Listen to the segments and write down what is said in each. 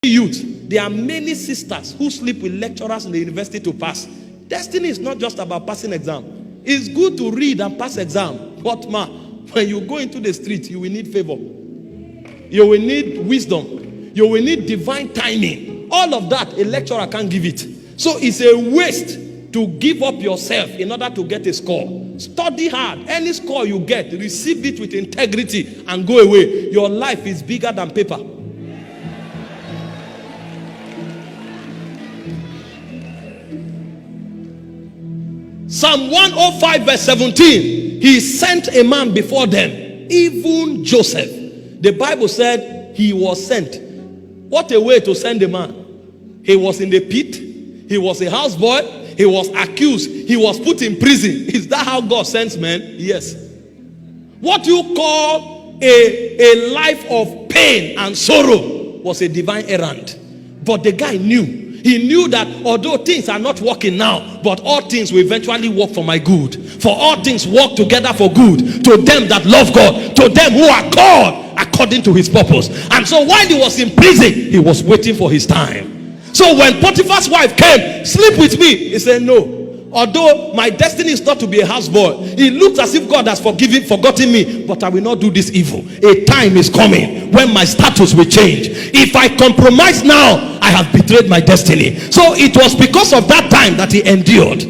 youth, there are many sisters who sleep with lecturers in the university to pass. Destiny is not just about passing exam. It's good to read and pass exam, but when you go into the street, you will need favor. You will need wisdom. You will need divine timing. All of that, a lecturer can't give it. So it's a waste to give up yourself in order to get a score. Study hard. Any score you get, receive it with integrity and go away. Your life is bigger than paper. Psalm 105 verse 17. He sent a man before them, even Joseph. The Bible said he was sent. What a way to send a man. He was in the pit. He was a houseboy. He was accused. He was put in prison. Is that how God sends men? Yes. What you call a life of pain and sorrow was a divine errand. But the guy knew. He knew that although things are not working now, but all things will eventually work for my good. For all things work together for good to them that love God, to them who are called according to his purpose. And so while he was in prison, he was waiting for his time. So when Potiphar's wife came, sleep with me, he said no. Although my destiny is not to be a houseboy, it looks as if God has forgotten me, but I will not do this evil. A time is coming when my status will change. If I compromise now, I have betrayed my destiny. So it was because of that time that he endured.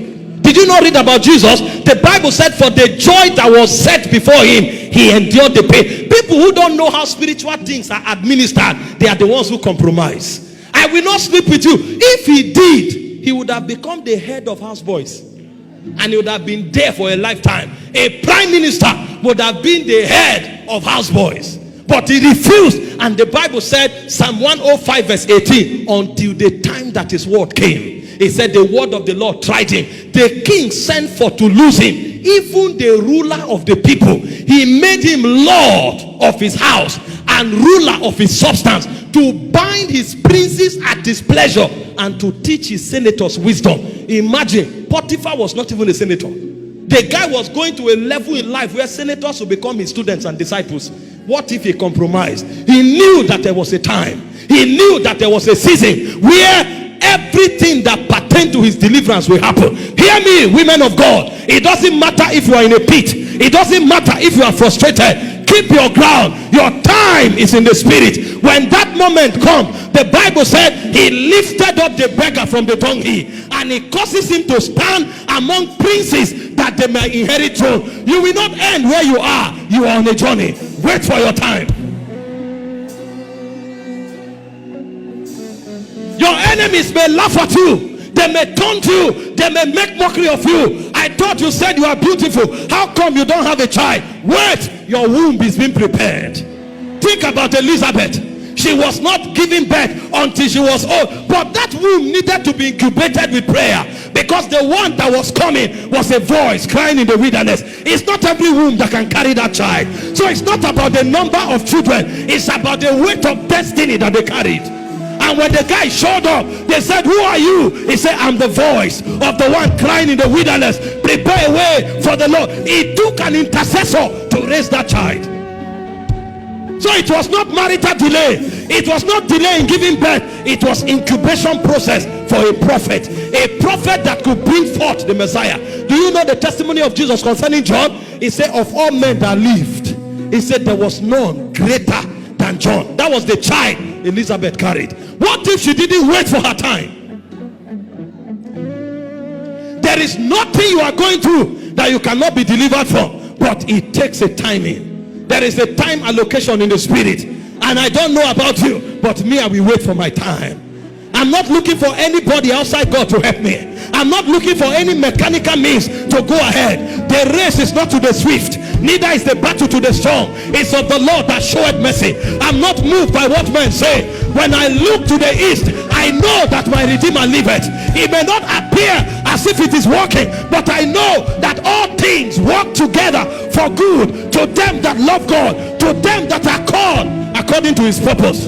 Did you not read about Jesus? The Bible said for the joy that was set before him, he endured the pain. People who don't know how spiritual things are administered, they are the ones who compromise. I will not sleep with you. If he did, he would have become the head of houseboys, and he would have been there for a lifetime. A prime minister would have been the head of houseboys, but he refused. And the Bible said, Psalm 105 verse 18, until the time that his word came. He said the word of the Lord tried him. The king sent for to lose him. Even the ruler of the people, he made him lord of his house and ruler of his substance, to bind his princes at his pleasure and to teach his senators wisdom. Imagine, Potiphar was not even a senator. The guy was going to a level in life where senators will become his students and disciples. What if he compromised? He knew that there was a time. He knew that there was a season where everything that pertained to his deliverance will happen. Hear me, women of God. It doesn't matter if you are in a pit. It doesn't matter if you are frustrated. Keep your ground. Your time is in the spirit. When that moment comes, the Bible said he lifted up the beggar from the dunghill, and he causes him to stand among princes that they may inherit throne. You will not end where you are. You are on a journey. Wait for your time. Your enemies may laugh at you. They may taunt you. They may make mockery of you. I thought you said you are beautiful. How come you don't have a child? Wait, your womb is being prepared. Think about Elizabeth. She was not giving birth until she was old, but that womb needed to be incubated with prayer, because the one that was coming was a voice crying in the wilderness. It's not every womb that can carry that child. So it's not about the number of children, it's about the weight of destiny that they carried. And when the guy showed up, they said, who are you? He said, I'm the voice of the one crying in the wilderness. Prepare a way for the Lord. He took an intercessor to raise that child. So it was not marital delay. It was not delay in giving birth. It was incubation process for a prophet. A prophet that could bring forth the Messiah. Do you know the testimony of Jesus concerning John? He said, of all men that lived, he said there was none greater than John. That was the child Elizabeth carried. What if she didn't wait for her time? There is nothing you are going through that you cannot be delivered from, but it takes a timing. There is a time allocation in the spirit, and I don't know about you, but me, I will wait for my time. I'm not looking for anybody outside God to help me. I'm not looking for any mechanical means to go ahead. The race is not to the swift, neither is the battle to the strong. It's of the Lord that showeth mercy. I'm not moved by what men say. When I look to the east, I know that my Redeemer liveth. It may not appear as if it is working, but I know that all things work together for good to them that love God, to them that are called according to his purpose.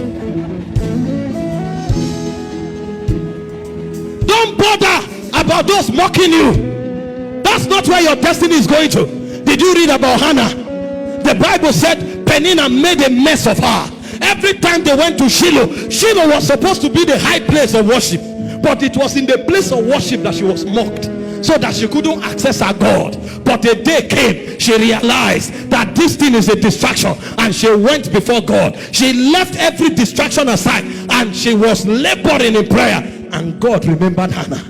Don't bother about those mocking you. That's not where your destiny is going to. Did you read about Hannah? The Bible said Peninnah made a mess of her, Every time they went to Shiloh, Shiloh was supposed to be the high place of worship, but it was in the place of worship that she was mocked, so that she couldn't access her God. But a day came, she realized that this thing is a distraction, and she went before God. She left every distraction aside, and she was laboring in prayer, and God remembered Hannah.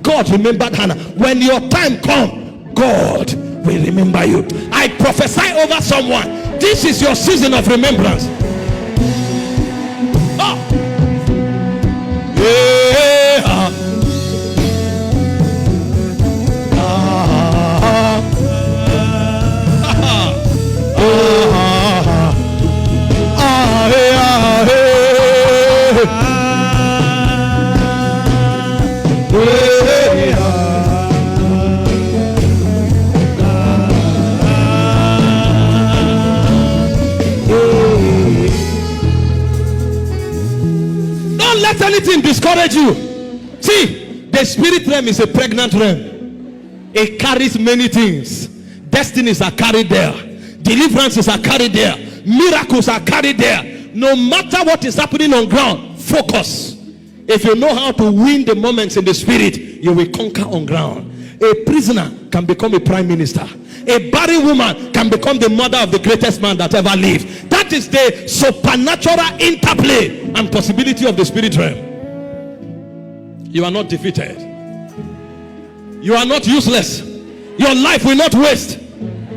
God remembered Hannah. When your time comes, God will remember you. I prophesy over someone, this is your season of remembrance. Oh. Yeah. Don't let anything discourage you. See, the spirit realm is a pregnant realm. It carries many things. Destinies are carried there. Deliverances are carried there. Miracles are carried there. No matter what is happening on ground, focus. If you know how to win the moments in the spirit, you will conquer on ground. A prisoner can become a prime minister. A barren woman can become the mother of the greatest man that ever lived. That is the supernatural interplay and possibility of the spirit realm. You are not defeated. You are not useless. Your life will not waste.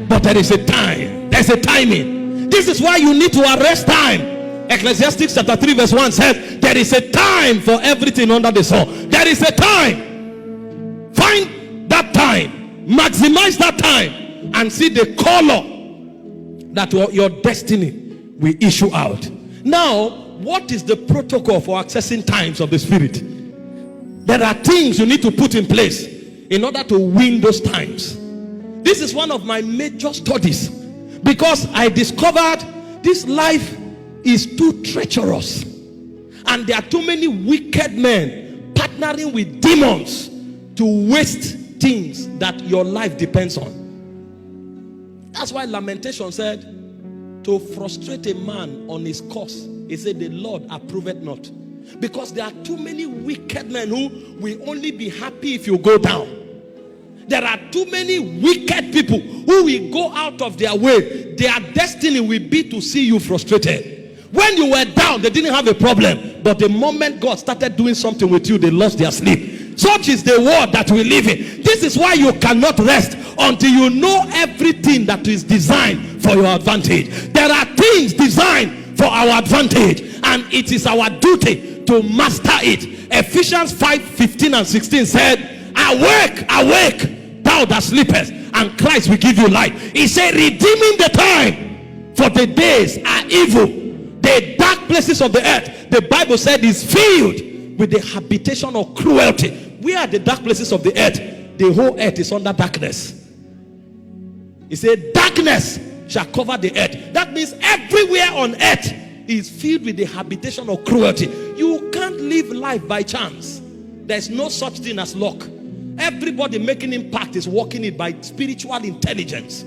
But there is a time. There's a timing. This is why you need to arrest time. Ecclesiastes chapter 3 verse 1 says, there is a time for everything under the sun. There is a time. Find that time. Maximize that time. And see the color that your destiny will issue out. Now, what is the protocol for accessing times of the spirit? There are things you need to put in place in order to win those times. This is one of my major studies, because I discovered this life is too treacherous, and there are too many wicked men partnering with demons to waste things that your life depends on. That's why Lamentation said, to frustrate a man on his course, he said, the Lord approveth not. Because there are too many wicked men who will only be happy if you go down. There are too many wicked people who will go out of their way. Their destiny will be to see you frustrated. When you were down, they didn't have a problem. But the moment God started doing something with you, they lost their sleep. Such is the world that we live in. This is why you cannot rest until you know everything that is designed for your advantage. There are things designed for our advantage, and it is our duty to master it. Ephesians 5:15 and 16 said, awake, awake, thou that sleepest, and Christ will give you light. He said, redeeming the time, for the days are evil. The dark places of the earth, the Bible said, is filled with the habitation of cruelty. Where are the dark places of the earth? The whole earth is under darkness. He said, darkness shall cover the earth. That means everywhere on earth is filled with the habitation of cruelty. You can't live life by chance. There's no such thing as luck. Everybody making impact is working it by spiritual intelligence.